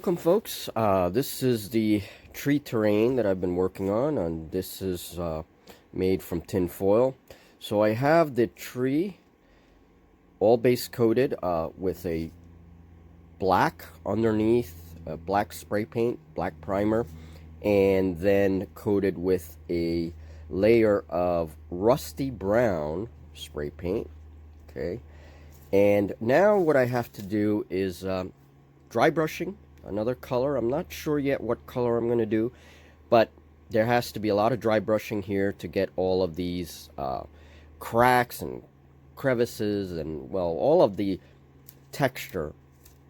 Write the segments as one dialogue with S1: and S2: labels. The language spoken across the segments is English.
S1: Welcome folks, this is the tree terrain that I've been working on, and this is made from tin foil. So I have the tree all base coated with a black underneath, black spray paint, black primer, and then coated with a layer of rusty brown spray paint. Okay, and now what I have to do is dry brushing another color. I'm not sure yet what color I'm going to do, but there has to be a lot of dry brushing here to get all of these cracks and crevices and, well, all of the texture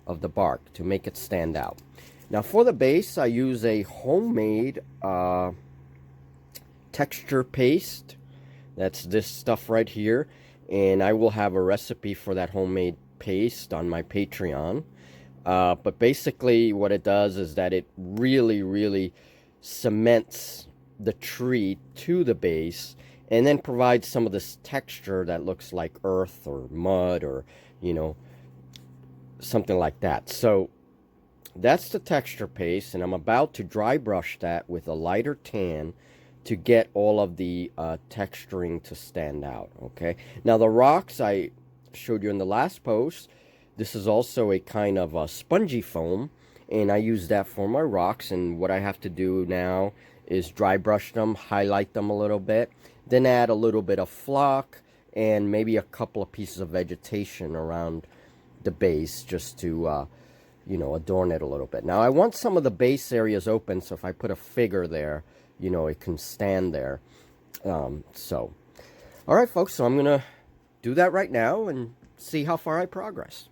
S1: of the bark to make it stand out. Now for the base, I use a homemade texture paste. That's this stuff right here, and I will have a recipe for that homemade paste on my Patreon. But basically what it does is that it really cements the tree to the base and then provides some of this texture that looks like earth or mud or, you know, something like that. So that's the texture paste, and I'm about to dry brush that with a lighter tan to get all of the texturing to stand out. Okay, now the rocks I showed you in the last post, this is also a kind of a spongy foam, and I use that for my rocks. And what I have to do now is dry brush them, highlight them a little bit, then add a little bit of flock and maybe a couple of pieces of vegetation around the base just to you know, adorn it a little bit. Now I want some of the base areas open, so if I put a figure there, you know, it can stand there. So alright folks, so I'm gonna do that right now and see how far I progress.